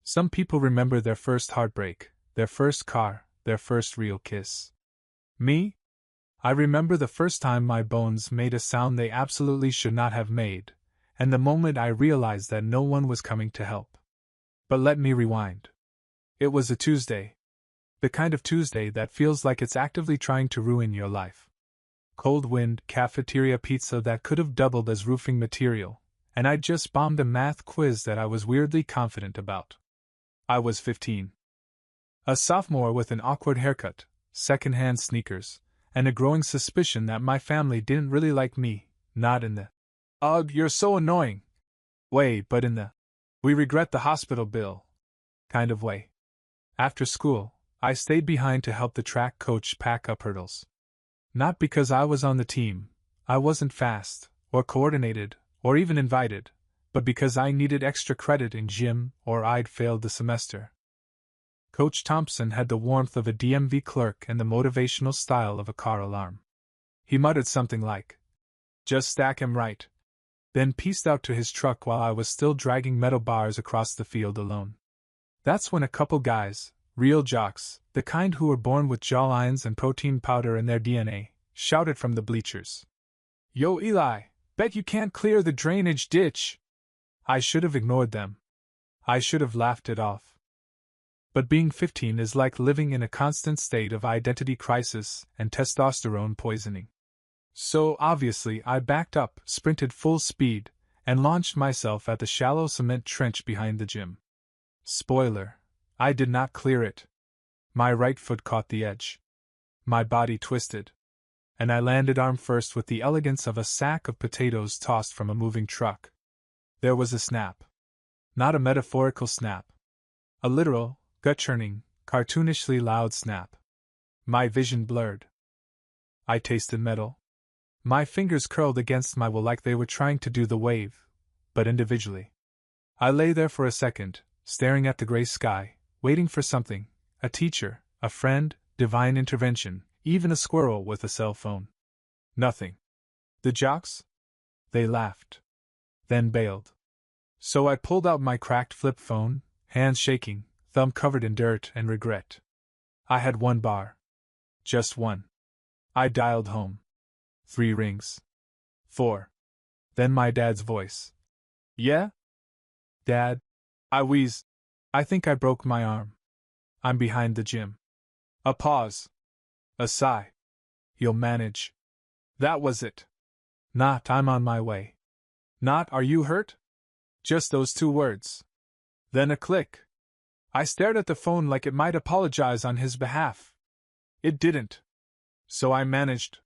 Some people remember their first heartbreak, their first car, their first real kiss. Me? I remember the first time my bones made a sound they absolutely should not have made, and the moment I realized that no one was coming to help. But let me rewind. It was a Tuesday. The kind of Tuesday that feels like it's actively trying to ruin your life. Cold wind, cafeteria pizza that could have doubled as roofing material, and I'd just bombed a math quiz that I was weirdly confident about. I was 15. A sophomore with an awkward haircut, second-hand sneakers, and a growing suspicion that my family didn't really like me, not in the "Ugh, you're so annoying" way, but in the "we regret the hospital bill" kind of way. After school, I stayed behind to help the track coach pack up hurdles. Not because I was on the team, I wasn't fast, or coordinated, or even invited, but because I needed extra credit in gym or I'd failed the semester. Coach Thompson had the warmth of a DMV clerk and the motivational style of a car alarm. He muttered something like, "Just stack 'em right," then pieced out to his truck while I was still dragging metal bars across the field alone. That's when a couple guys, real jocks, the kind who were born with jawlines and protein powder in their DNA, shouted from the bleachers. "Yo, Eli, bet you can't clear the drainage ditch!" I should have ignored them. I should have laughed it off. But being 15 is like living in a constant state of identity crisis and testosterone poisoning. So obviously I backed up, sprinted full speed, and launched myself at the shallow cement trench behind the gym. Spoiler: I did not clear it. My right foot caught the edge. My body twisted. And I landed arm first with the elegance of a sack of potatoes tossed from a moving truck. There was a snap. Not a metaphorical snap. A literal, gut-churning, cartoonishly loud snap. My vision blurred. I tasted metal. My fingers curled against my will like they were trying to do the wave, but individually. I lay there for a second, staring at the gray sky, waiting for something, a teacher, a friend, divine intervention, even a squirrel with a cell phone. Nothing. The jocks? They laughed. Then bailed. So I pulled out my cracked flip phone, hands shaking, thumb covered in dirt and regret. I had one bar. Just one. I dialed home. 3 rings. 4. Then my dad's voice. "Yeah? Dad?" I wheezed. "I think I broke my arm. I'm behind the gym." A pause. A sigh. "You'll manage." That was it. Not "I'm on my way." Not "Are you hurt?" Just those 2 words. Then a click. I stared at the phone like it might apologize on his behalf. It didn't. So I managed.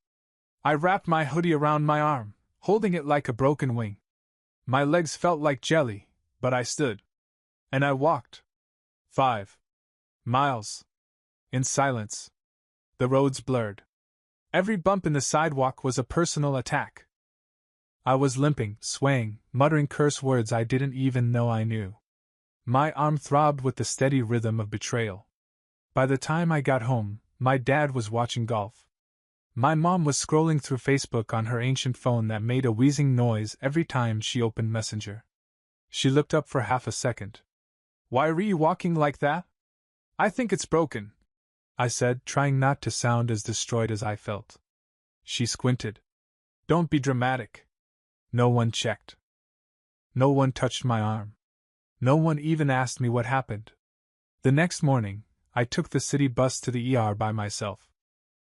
I wrapped my hoodie around my arm, holding it like a broken wing. My legs felt like jelly, but I stood. And I walked. 5 miles. In silence. The roads blurred. Every bump in the sidewalk was a personal attack. I was limping, swaying, muttering curse words I didn't even know I knew. My arm throbbed with the steady rhythm of betrayal. By the time I got home, my dad was watching golf. My mom was scrolling through Facebook on her ancient phone that made a wheezing noise every time she opened Messenger. She looked up for half a second. "Why are you walking like that?" "I think it's broken," I said, trying not to sound as destroyed as I felt. She squinted. "Don't be dramatic." No one checked. No one touched my arm. No one even asked me what happened. The next morning, I took the city bus to the ER by myself.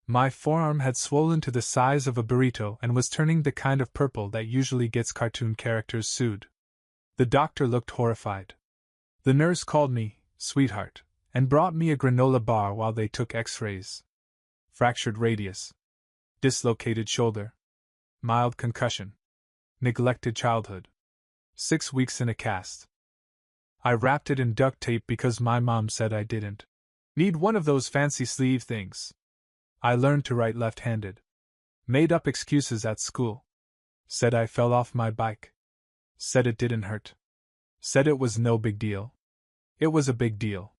My forearm had swollen to the size of a burrito and was turning the kind of purple that usually gets cartoon characters sued. The doctor looked horrified. The nurse called me "sweetheart" and brought me a granola bar while they took x-rays. Fractured radius. Dislocated shoulder. Mild concussion. Neglected childhood. 6 weeks in a cast. I wrapped it in duct tape because my mom said I didn't need one of those fancy sleeve things. I learned to write left-handed. Made up excuses at school. Said I fell off my bike. Said it didn't hurt. Said it was no big deal. It was a big deal.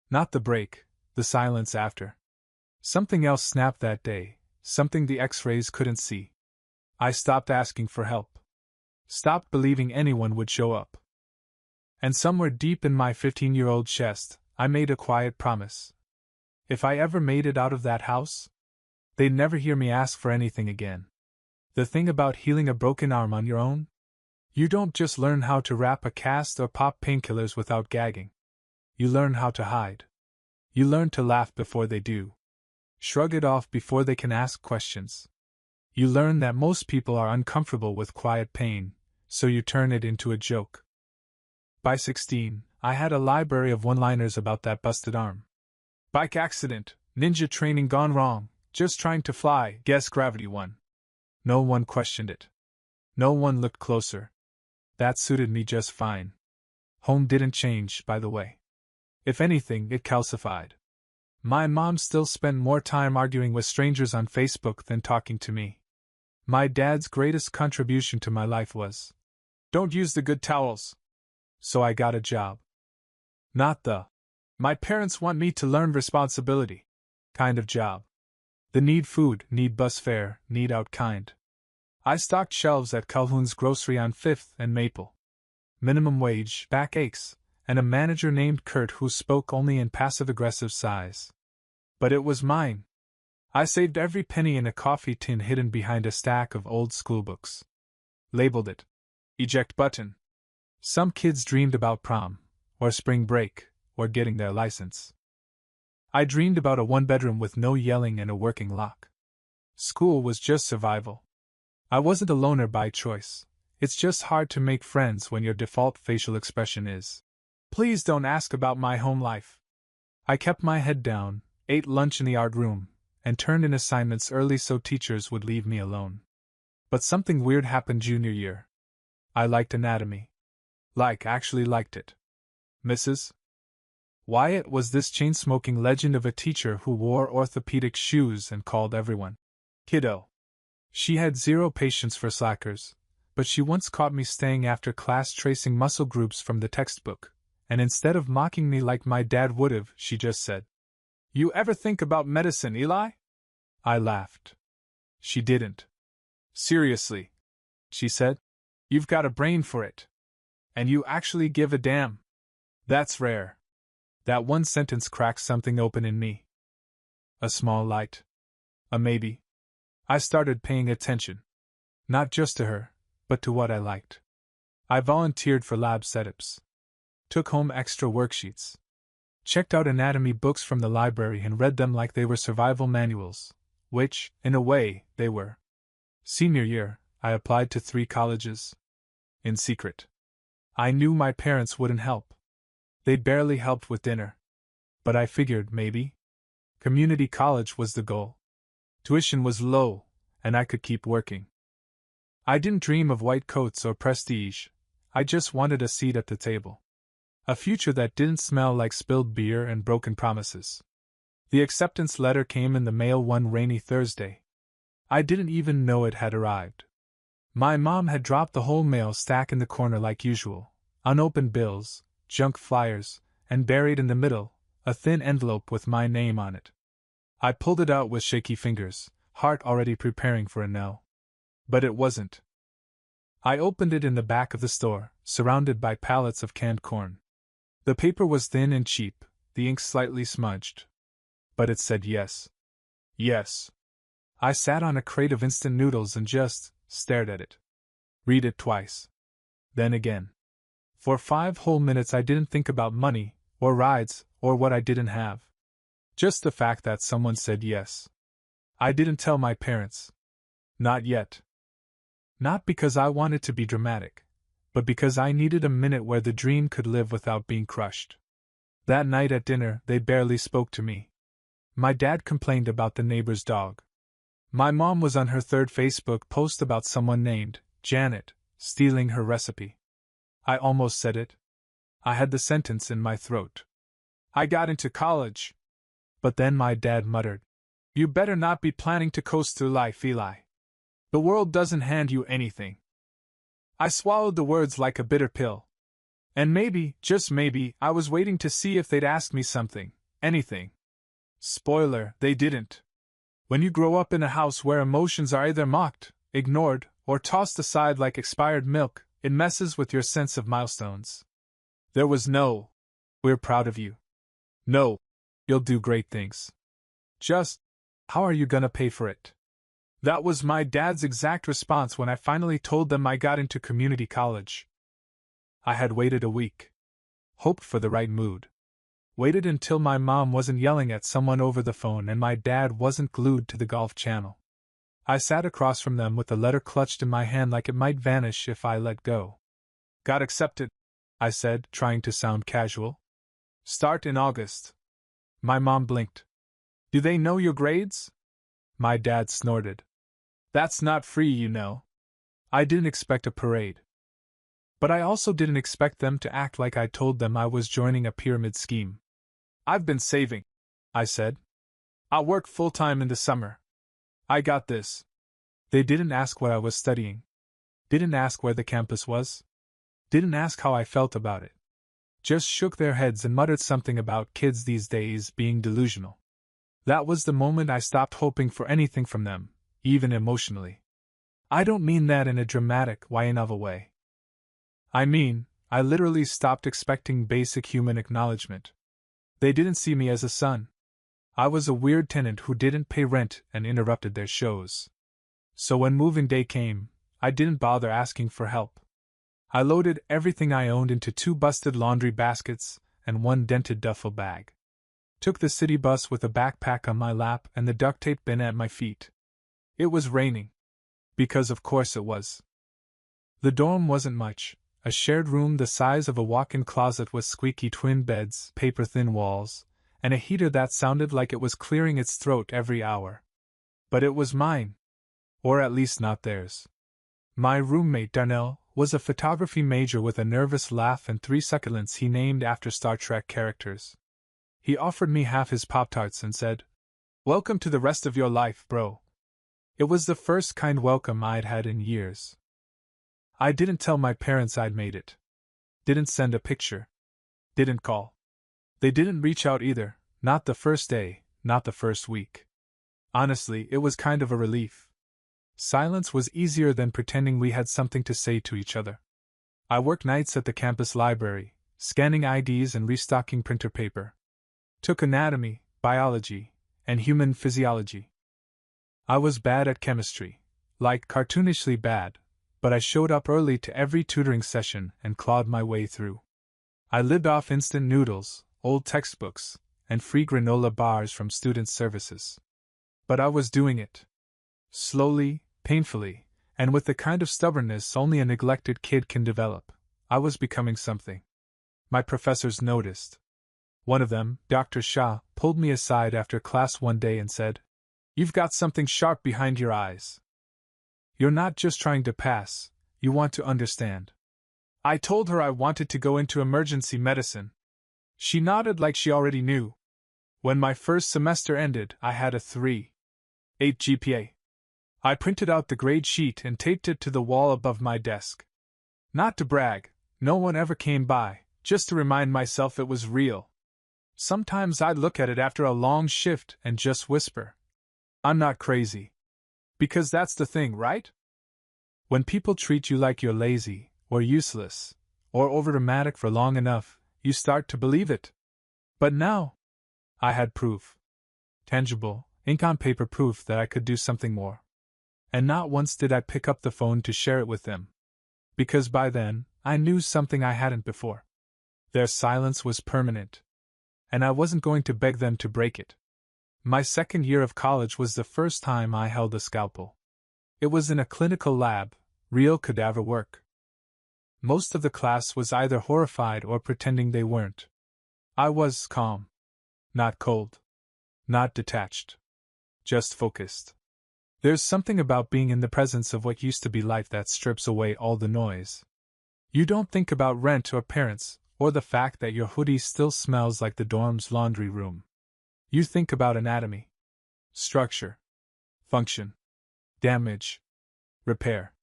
Not the break, the silence after. Something else snapped that day, something the x-rays couldn't see. I stopped asking for help. Stopped believing anyone would show up. And somewhere deep in my 15-year-old chest, I made a quiet promise. If I ever made it out of that house, they'd never hear me ask for anything again. The thing about healing a broken arm on your own? You don't just learn how to wrap a cast or pop painkillers without gagging. You learn how to hide. You learn to laugh before they do. Shrug it off before they can ask questions. You learn that most people are uncomfortable with quiet pain, so you turn it into a joke. By 16, I had a library of one-liners about that busted arm. Bike accident, ninja training gone wrong, just trying to fly, guess gravity won. No one questioned it. No one looked closer. That suited me just fine. Home didn't change, by the way. If anything, it calcified. My mom still spent more time arguing with strangers on Facebook than talking to me. My dad's greatest contribution to my life was, "Don't use the good towels." So I got a job. Not the, "my parents want me to learn responsibility" kind of job. The need food, need bus fare, need out kind. I stocked shelves at Calhoun's Grocery on 5th and Maple. Minimum wage, backaches, and a manager named Kurt who spoke only in passive-aggressive sighs. But it was mine. I saved every penny in a coffee tin hidden behind a stack of old schoolbooks. Labeled it, "Eject Button." Some kids dreamed about prom, or spring break, or getting their license. I dreamed about a one-bedroom with no yelling and a working lock. School was just survival. I wasn't a loner by choice. It's just hard to make friends when your default facial expression is, "Please don't ask about my home life." I kept my head down, ate lunch in the art room, and turned in assignments early so teachers would leave me alone. But something weird happened junior year. I liked anatomy. Actually liked it. Mrs. Wyatt was this chain-smoking legend of a teacher who wore orthopedic shoes and called everyone kiddo. She had zero patience for slackers, but she once caught me staying after class tracing muscle groups from the textbook, and instead of mocking me like my dad would've, she just said, "You ever think about medicine, Eli?" I laughed. She didn't. "Seriously," she said, "you've got a brain for it. And you actually give a damn. That's rare." That one sentence cracked something open in me. A small light. A maybe. I started paying attention. Not just to her, but to what I liked. I volunteered for lab setups. Took home extra worksheets. Checked out anatomy books from the library and read them like they were survival manuals, which, in a way, they were. Senior year, I applied to 3 colleges. In secret. I knew my parents wouldn't help. They'd barely helped with dinner. But I figured, maybe. Community college was the goal. Tuition was low, and I could keep working. I didn't dream of white coats or prestige. I just wanted a seat at the table. A future that didn't smell like spilled beer and broken promises. The acceptance letter came in the mail one rainy Thursday. I didn't even know it had arrived. My mom had dropped the whole mail stack in the corner like usual, unopened bills, junk flyers, and buried in the middle, a thin envelope with my name on it. I pulled it out with shaky fingers, heart already preparing for a no. But it wasn't. I opened it in the back of the store, surrounded by pallets of canned corn. The paper was thin and cheap, the ink slightly smudged. But it said yes. Yes. I sat on a crate of instant noodles and just stared at it. Read it twice. Then again. For 5 whole minutes I didn't think about money, or rides, or what I didn't have. Just the fact that someone said yes. I didn't tell my parents. Not yet. Not because I wanted to be dramatic, but because I needed a minute where the dream could live without being crushed. That night at dinner, they barely spoke to me. My dad complained about the neighbor's dog. My mom was on her 3rd Facebook post about someone named Janet stealing her recipe. I almost said it. I had the sentence in my throat. I got into college. But then my dad muttered, "You better not be planning to coast through life, Eli. The world doesn't hand you anything." I swallowed the words like a bitter pill. And maybe, just maybe, I was waiting to see if they'd ask me something, anything. Spoiler, they didn't. When you grow up in a house where emotions are either mocked, ignored, or tossed aside like expired milk, it messes with your sense of milestones. There was no, "We're proud of you." No, "You'll do great things." Just, "How are you gonna pay for it?" That was my dad's exact response when I finally told them I got into community college. I had waited a week. Hoped for the right mood. Waited until my mom wasn't yelling at someone over the phone and my dad wasn't glued to the Golf Channel. I sat across from them with the letter clutched in my hand like it might vanish if I let go. "Got accepted," I said, trying to sound casual. "Start in August." My mom blinked. "Do they know your grades?" My dad snorted. "That's not free, you know." I didn't expect a parade. But I also didn't expect them to act like I told them I was joining a pyramid scheme. "I've been saving," I said. "I'll work full-time in the summer. I got this." They didn't ask what I was studying. Didn't ask where the campus was. Didn't ask how I felt about it. Just shook their heads and muttered something about kids these days being delusional. That was the moment I stopped hoping for anything from them, even emotionally. I don't mean that in a dramatic YA novel way. I mean, I literally stopped expecting basic human acknowledgement. They didn't see me as a son. I was a weird tenant who didn't pay rent and interrupted their shows. So when moving day came, I didn't bother asking for help. I loaded everything I owned into 2 busted laundry baskets and 1 dented duffel bag. Took the city bus with a backpack on my lap and the duct tape bin at my feet. It was raining. Because of course it was. The dorm wasn't much, a shared room the size of a walk-in closet with squeaky twin beds, paper-thin walls, and a heater that sounded like it was clearing its throat every hour. But it was mine. Or at least not theirs. My roommate, Darnell, was a photography major with a nervous laugh and 3 succulents he named after Star Trek characters. He offered me half his Pop-Tarts and said, "Welcome to the rest of your life, bro." It was the first kind welcome I'd had in years. I didn't tell my parents I'd made it. Didn't send a picture. Didn't call. They didn't reach out either, not the first day, not the first week. Honestly, it was kind of a relief. Silence was easier than pretending we had something to say to each other. I worked nights at the campus library, scanning IDs and restocking printer paper. Took anatomy, biology, and human physiology. I was bad at chemistry, like cartoonishly bad, but I showed up early to every tutoring session and clawed my way through. I lived off instant noodles, old textbooks, and free granola bars from student services. But I was doing it. Slowly, painfully, and with the kind of stubbornness only a neglected kid can develop, I was becoming something. My professors noticed. One of them, Dr. Shah, pulled me aside after class one day and said, "You've got something sharp behind your eyes. You're not just trying to pass, you want to understand." I told her I wanted to go into emergency medicine. She nodded like she already knew. When my first semester ended, I had a 3.8 GPA. I printed out the grade sheet and taped it to the wall above my desk. Not to brag, no one ever came by, just to remind myself it was real. Sometimes I'd look at it after a long shift and just whisper, "I'm not crazy." Because that's the thing, right? When people treat you like you're lazy, or useless, or overdramatic for long enough, you start to believe it. But now, I had proof. Tangible, ink on paper proof that I could do something more. And not once did I pick up the phone to share it with them. Because by then, I knew something I hadn't before. Their silence was permanent. And I wasn't going to beg them to break it. My second year of college was the first time I held a scalpel. It was in a clinical lab, real cadaver work. Most of the class was either horrified or pretending they weren't. I was calm. Not cold. Not detached. Just focused. There's something about being in the presence of what used to be life that strips away all the noise. You don't think about rent or parents, or the fact that your hoodie still smells like the dorm's laundry room. You think about anatomy, structure, function, damage, repair.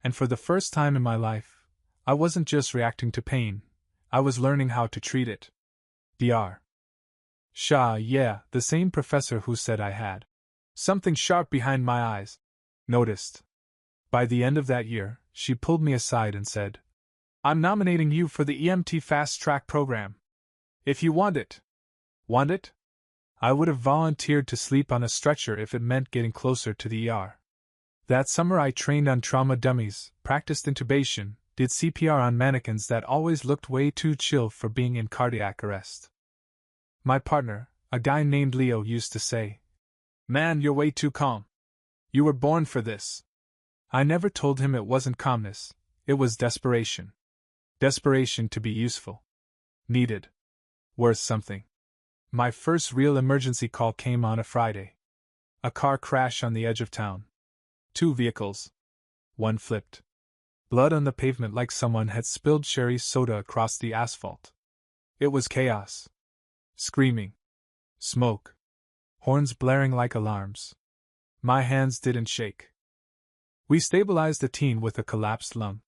And for the first time in my life, I wasn't just reacting to pain, I was learning how to treat it. Dr. Shah, yeah, the same professor who said I had something sharp behind my eyes, noticed. By the end of that year, she pulled me aside and said, I'm nominating you for the EMT Fast Track program. If you want it. Want it? I would have volunteered to sleep on a stretcher if it meant getting closer to the ER. That summer I trained on trauma dummies, practiced intubation, did CPR on mannequins that always looked way too chill for being in cardiac arrest. My partner, a guy named Leo, used to say, "Man, you're way too calm. You were born for this." I never told him it wasn't calmness, it was desperation. Desperation to be useful. Needed. Worth something. My first real emergency call came on a Friday. A car crash on the edge of town. 2 vehicles. One flipped. Blood on the pavement like someone had spilled cherry soda across the asphalt. It was chaos. Screaming. Smoke. Horns blaring like alarms. My hands didn't shake. We stabilized the teen with a collapsed lung.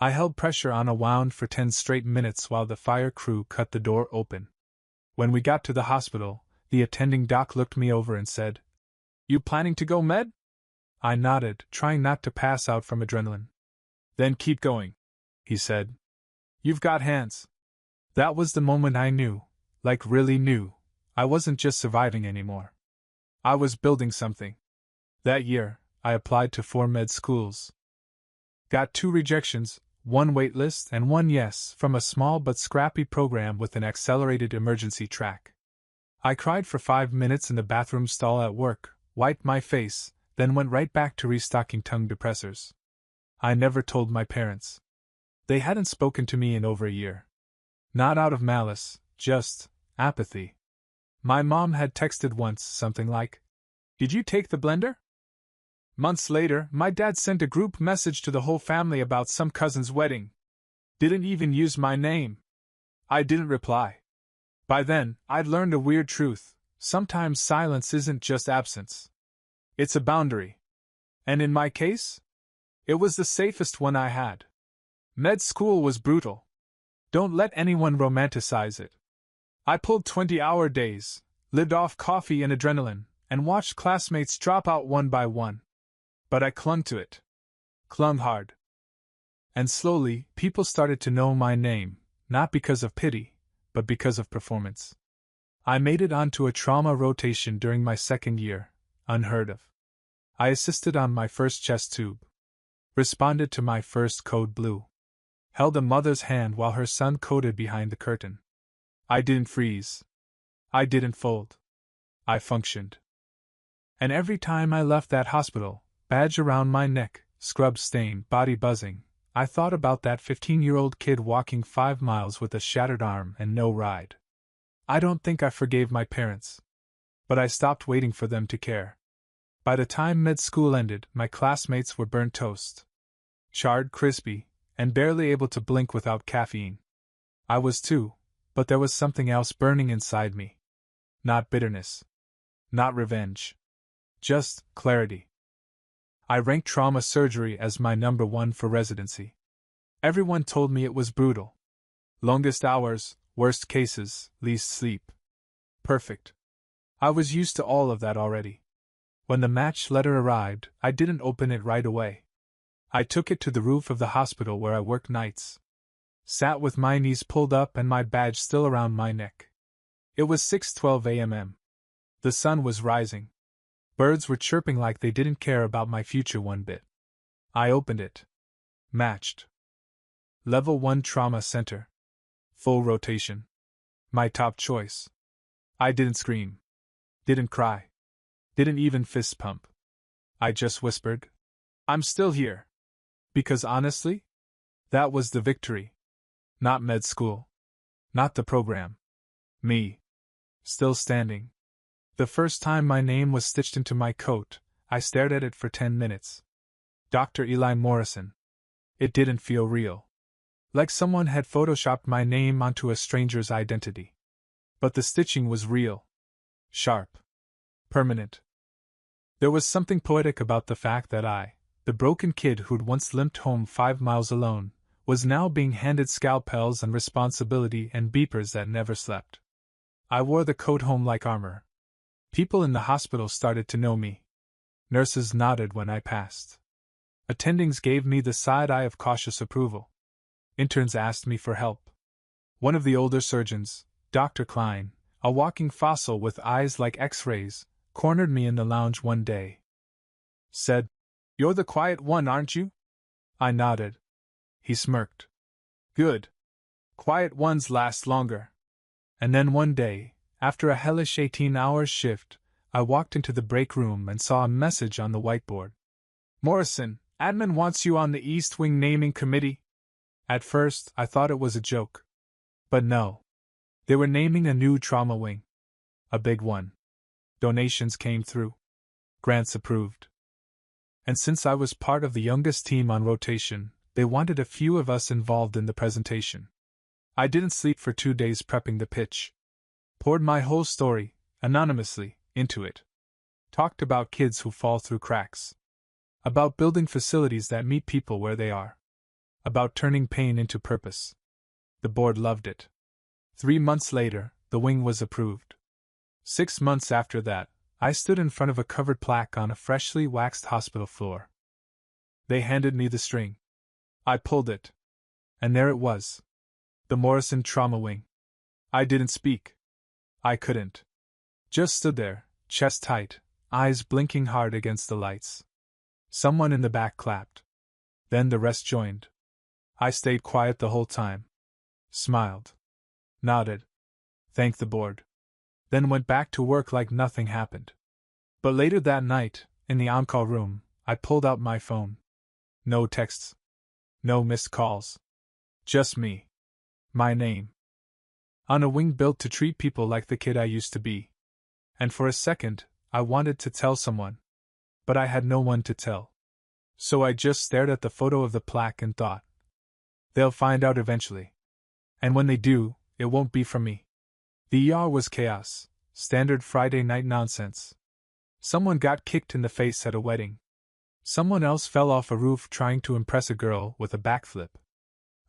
I held pressure on a wound for 10 straight minutes while the fire crew cut the door open. When we got to the hospital, the attending doc looked me over and said, "You planning to go med?" I nodded, trying not to pass out from adrenaline. "Then keep going," he said. "You've got hands." That was the moment I knew, like really knew, I wasn't just surviving anymore. I was building something. That year, I applied to 4 med schools. Got 2 rejections, 1 waitlist and 1 yes from a small but scrappy program with an accelerated emergency track. I cried for 5 minutes in the bathroom stall at work, wiped my face, then went right back to restocking tongue depressors. I never told my parents. They hadn't spoken to me in over a year. Not out of malice, just apathy. My mom had texted once something like, "Did you take the blender?" Months later, my dad sent a group message to the whole family about some cousin's wedding. Didn't even use my name. I didn't reply. By then, I'd learned a weird truth. Sometimes silence isn't just absence. It's a boundary. And in my case, it was the safest one I had. Med school was brutal. Don't let anyone romanticize it. I pulled 20-hour days, lived off coffee and adrenaline, and watched classmates drop out one by one. But I clung to it. Clung hard. And slowly, people started to know my name, not because of pity, but because of performance. I made it onto a trauma rotation during my 2nd year, unheard of. I assisted on my first chest tube. Responded to my first code blue. Held a mother's hand while her son coded behind the curtain. I didn't freeze. I didn't fold. I functioned. And every time I left that hospital, badge around my neck, scrub stained, body buzzing, I thought about that 15-year-old kid walking 5 miles with a shattered arm and no ride. I don't think I forgave my parents. But I stopped waiting for them to care. By the time med school ended, my classmates were burnt toast. Charred, crispy, and barely able to blink without caffeine. I was too, but there was something else burning inside me. Not bitterness. Not revenge. Just clarity. I ranked trauma surgery as my number 1 for residency. Everyone told me it was brutal. Longest hours, worst cases, least sleep. Perfect. I was used to all of that already. When the match letter arrived, I didn't open it right away. I took it to the roof of the hospital where I worked nights. Sat with my knees pulled up and my badge still around my neck. It was 6:12 a.m. The sun was rising. Birds were chirping like they didn't care about my future one bit. I opened it. Matched. Level 1 Trauma Center. Full rotation. My top choice. I didn't scream. Didn't cry. Didn't even fist pump. I just whispered, "I'm still here." Because honestly, that was the victory. Not med school. Not the program. Me. Still standing. The first time my name was stitched into my coat, I stared at it for 10 minutes. Dr. Eli Morrison. It didn't feel real. Like someone had photoshopped my name onto a stranger's identity. But the stitching was real. Sharp. Permanent. There was something poetic about the fact that I, the broken kid who'd once limped home 5 miles alone, was now being handed scalpels and responsibility and beepers that never slept. I wore the coat home like armor. People in the hospital started to know me. Nurses nodded when I passed. Attendings gave me the side eye of cautious approval. Interns asked me for help. One of the older surgeons, Dr. Klein, a walking fossil with eyes like X-rays, cornered me in the lounge one day. Said, "You're the quiet one, aren't you?" I nodded. He smirked. "Good. Quiet ones last longer." And then one day, after a hellish 18-hour shift, I walked into the break room and saw a message on the whiteboard. "Morrison, admin wants you on the East Wing naming committee." At first, I thought it was a joke. But no. They were naming a new trauma wing. A big one. Donations came through. Grants approved. And since I was part of the youngest team on rotation, they wanted a few of us involved in the presentation. I didn't sleep for 2 days prepping the pitch. Poured my whole story, anonymously, into it. Talked about kids who fall through cracks. About building facilities that meet people where they are. About turning pain into purpose. The board loved it. 3 months later, the wing was approved. 6 months after that, I stood in front of a covered plaque on a freshly waxed hospital floor. They handed me the string. I pulled it. And there it was. The Morrison Trauma Wing. I didn't speak. I couldn't. Just stood there, chest tight, eyes blinking hard against the lights. Someone in the back clapped. Then the rest joined. I stayed quiet the whole time. Smiled. Nodded. Thanked the board. Then went back to work like nothing happened. But later that night, in the on-call room, I pulled out my phone. No texts. No missed calls. Just me. My name. On a wing built to treat people like the kid I used to be. And for a second, I wanted to tell someone. But I had no one to tell. So I just stared at the photo of the plaque and thought, they'll find out eventually. And when they do, it won't be from me. The ER was chaos, standard Friday night nonsense. Someone got kicked in the face at a wedding. Someone else fell off a roof trying to impress a girl with a backflip.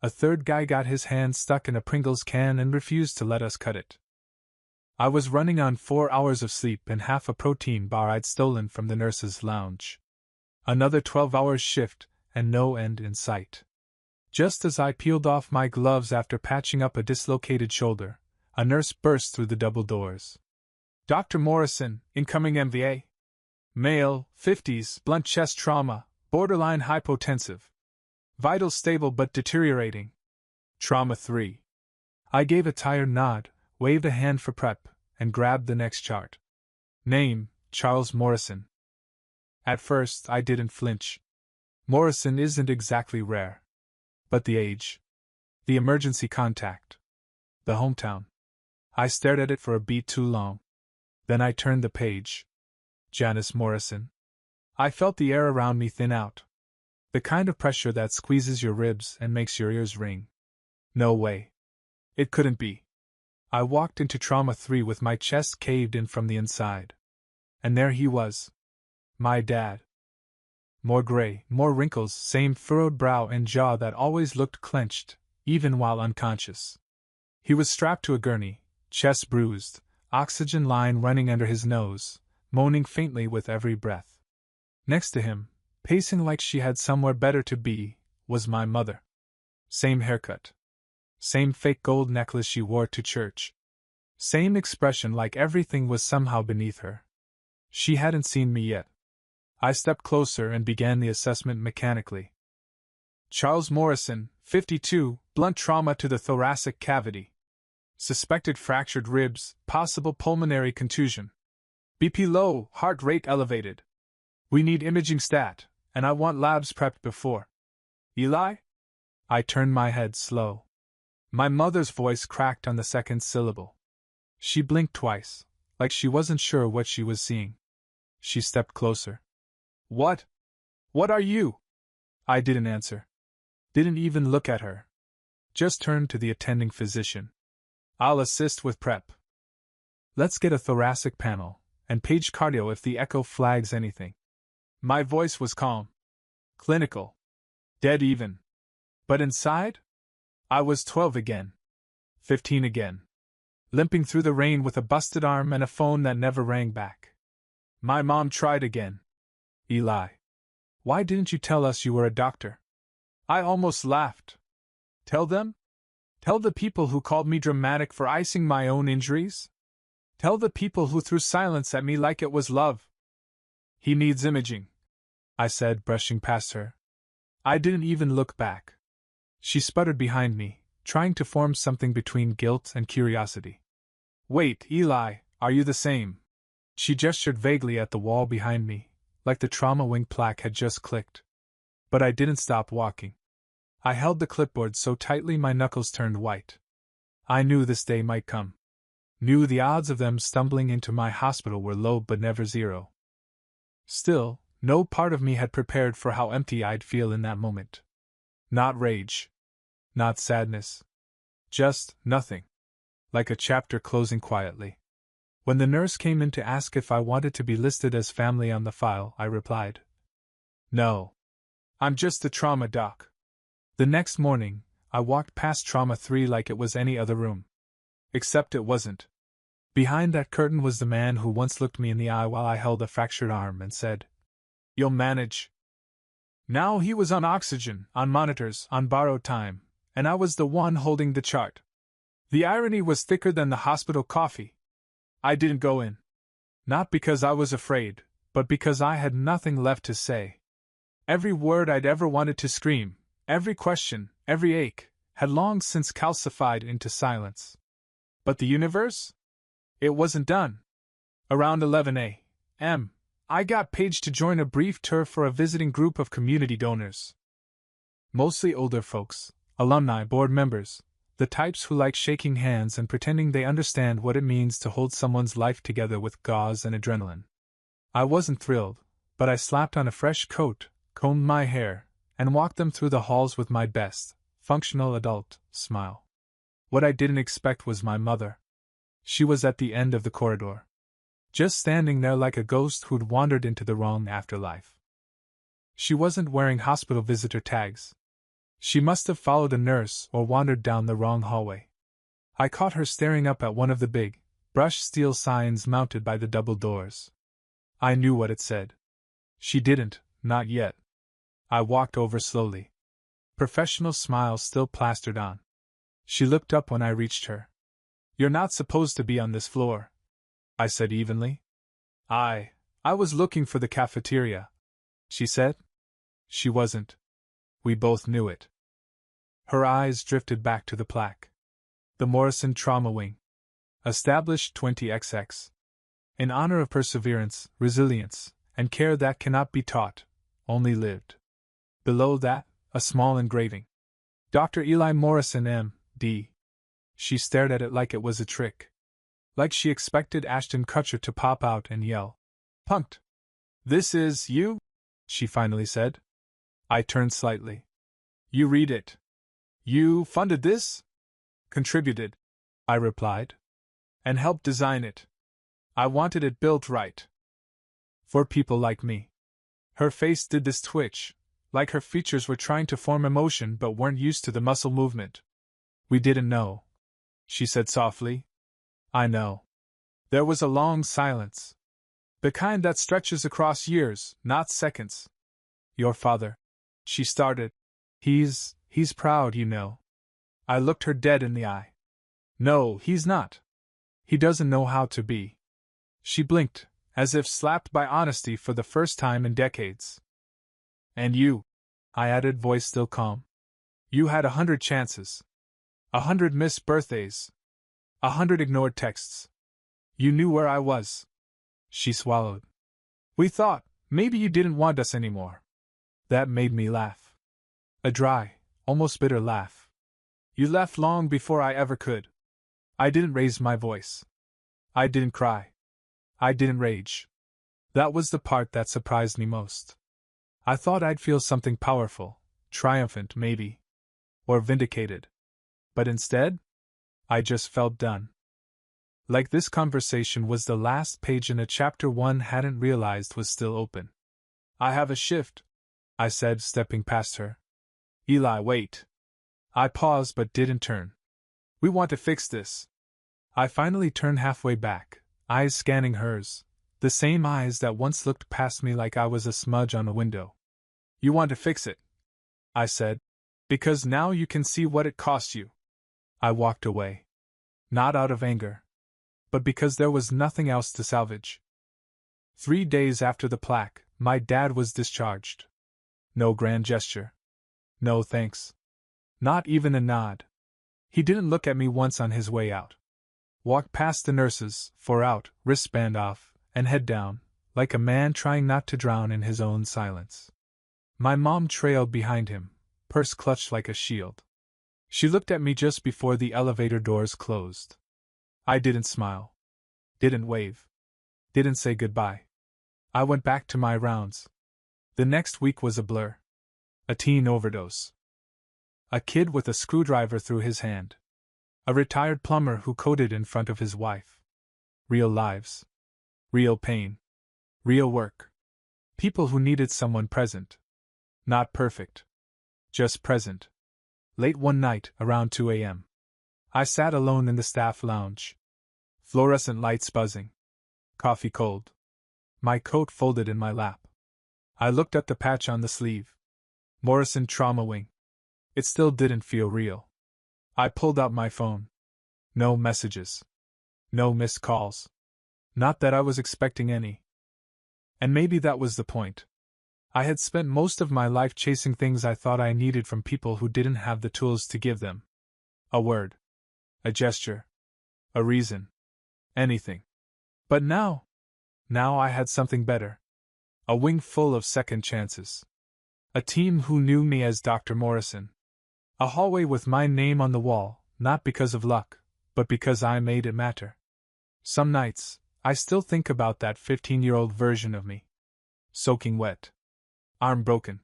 A third guy got his hand stuck in a Pringles can and refused to let us cut it. I was running on 4 hours of sleep and half a protein bar I'd stolen from the nurse's lounge. Another 12-hour shift, and no end in sight. Just as I peeled off my gloves after patching up a dislocated shoulder, a nurse burst through the double doors. "Dr. Morrison, incoming MVA. Male, 50s, blunt chest trauma, borderline hypotensive. Vitals stable but deteriorating. Trauma 3. I gave a tired nod, waved a hand for prep, and grabbed the next chart. Name, Charles Morrison. At first, I didn't flinch. Morrison isn't exactly rare. But the age. The emergency contact. The hometown. I stared at it for a beat too long. Then I turned the page. Janice Morrison. I felt the air around me thin out. The kind of pressure that squeezes your ribs and makes your ears ring. No way. It couldn't be. I walked into Trauma 3 with my chest caved in from the inside. And there he was. My dad. More gray, more wrinkles, same furrowed brow and jaw that always looked clenched, even while unconscious. He was strapped to a gurney, chest bruised, oxygen line running under his nose, moaning faintly with every breath. Next to him, pacing like she had somewhere better to be, was my mother. Same haircut. Same fake gold necklace she wore to church. Same expression like everything was somehow beneath her. She hadn't seen me yet. I stepped closer and began the assessment mechanically. Charles Morrison, 52, blunt trauma to the thoracic cavity. Suspected fractured ribs, possible pulmonary contusion. BP low, heart rate elevated. We need imaging stat, and I want labs prepped before. Eli? I turned my head slow. My mother's voice cracked on the second syllable. She blinked twice, like she wasn't sure what she was seeing. She stepped closer. What? What are you? I didn't answer. Didn't even look at her. Just turned to the attending physician. I'll assist with prep. Let's get a thoracic panel, and page cardio if the echo flags anything. My voice was calm. Clinical. Dead even. But inside? I was 12 again. 15 again. Limping through the rain with a busted arm and a phone that never rang back. My mom tried again. Eli. Why didn't you tell us you were a doctor? I almost laughed. Tell them? Tell the people who called me dramatic for icing my own injuries? Tell the people who threw silence at me like it was love? He needs imaging, I said, brushing past her. I didn't even look back. She sputtered behind me, trying to form something between guilt and curiosity. Wait, Eli, are you the same? She gestured vaguely at the wall behind me, like the trauma wing plaque had just clicked. But I didn't stop walking. I held the clipboard so tightly my knuckles turned white. I knew this day might come. Knew the odds of them stumbling into my hospital were low but never zero. Still, no part of me had prepared for how empty I'd feel in that moment. Not rage. Not sadness. Just nothing. Like a chapter closing quietly. When the nurse came in to ask if I wanted to be listed as family on the file, I replied, "No. I'm just the trauma doc." The next morning, I walked past Trauma 3 like it was any other room. Except it wasn't. Behind that curtain was the man who once looked me in the eye while I held a fractured arm and said, "You'll manage." Now he was on oxygen, on monitors, on borrowed time, and I was the one holding the chart. The irony was thicker than the hospital coffee. I didn't go in. Not because I was afraid, but because I had nothing left to say. Every word I'd ever wanted to scream, every question, every ache, had long since calcified into silence. But the universe? It wasn't done. Around 11 a.m., I got paged to join a brief tour for a visiting group of community donors. Mostly older folks, alumni, board members, the types who like shaking hands and pretending they understand what it means to hold someone's life together with gauze and adrenaline. I wasn't thrilled, but I slapped on a fresh coat, combed my hair, and walked them through the halls with my best, functional adult, smile. What I didn't expect was my mother. She was at the end of the corridor. Just standing there like a ghost who'd wandered into the wrong afterlife. She wasn't wearing hospital visitor tags. She must have followed a nurse or wandered down the wrong hallway. I caught her staring up at one of the big, brushed steel signs mounted by the double doors. I knew what it said. She didn't, not yet. I walked over slowly. Professional smile still plastered on. She looked up when I reached her. "You're not supposed to be on this floor," I said evenly. I was looking for the cafeteria," she said. She wasn't. We both knew it. Her eyes drifted back to the plaque. The Morrison Trauma Wing. Established 20XX. In honor of perseverance, resilience, and care that cannot be taught, only lived. Below that, a small engraving. Dr. Eli Morrison, M.D. She stared at it like it was a trick. Like she expected Ashton Kutcher to pop out and yell, "Punked! This is you?" she finally said. I turned slightly. "You read it. You funded this?" "Contributed," I replied. "And helped design it. I wanted it built right. For people like me." Her face did this twitch, like her features were trying to form emotion but weren't used to the muscle movement. "We didn't know," she said softly. "I know." There was a long silence. The kind that stretches across years, not seconds. "Your father," she started. He's proud, you know." I looked her dead in the eye. "No, he's not. He doesn't know how to be." She blinked, as if slapped by honesty for the first time in decades. "And you," I added, voice still calm. "You had 100 chances. 100 missed birthdays. 100 ignored texts. You knew where I was." She swallowed. "We thought, maybe you didn't want us anymore." That made me laugh. A dry, almost bitter laugh. "You left long before I ever could." I didn't raise my voice. I didn't cry. I didn't rage. That was the part that surprised me most. I thought I'd feel something powerful, triumphant maybe. Or vindicated. But instead, I just felt done. Like this conversation was the last page in a chapter one hadn't realized was still open. "I have a shift," I said, stepping past her. "Eli, wait." I paused but didn't turn. "We want to fix this." I finally turned halfway back, eyes scanning hers, the same eyes that once looked past me like I was a smudge on a window. "You want to fix it," I said. Because now you can see what it cost you. I walked away. Not out of anger, but because there was nothing else to salvage. 3 days after the plaque, my dad was discharged. No grand gesture. No thanks. Not even a nod. He didn't look at me once on his way out. Walked past the nurses, 4 out, wristband off, and head down, like a man trying not to drown in his own silence. My mom trailed behind him, purse clutched like a shield. She looked at me just before the elevator doors closed. I didn't smile. Didn't wave. Didn't say goodbye. I went back to my rounds. The next week was a blur. A teen overdose. A kid with a screwdriver through his hand. A retired plumber who coded in front of his wife. Real lives. Real pain. Real work. People who needed someone present. Not perfect. Just present. Late one night, around 2 a.m. I sat alone in the staff lounge. Fluorescent lights buzzing. Coffee cold. My coat folded in my lap. I looked at the patch on the sleeve. Morrison Trauma Wing. It still didn't feel real. I pulled out my phone. No messages. No missed calls. Not that I was expecting any. And maybe that was the point. I had spent most of my life chasing things I thought I needed from people who didn't have the tools to give them. A word. A gesture. A reason. Anything. But now I had something better. A wing full of second chances. A team who knew me as Dr. Morrison. A hallway with my name on the wall, not because of luck, but because I made it matter. Some nights, I still think about that 15-year-old version of me. Soaking wet. Arm broken.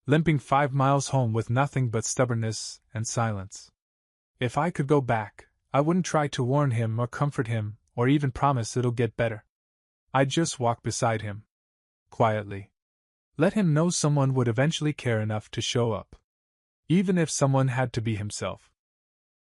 Limping 5 miles home with nothing but stubbornness and silence. If I could go back, I wouldn't try to warn him or comfort him or even promise it'll get better. I'd just walk beside him. Quietly. Let him know someone would eventually care enough to show up. Even if someone had to be himself.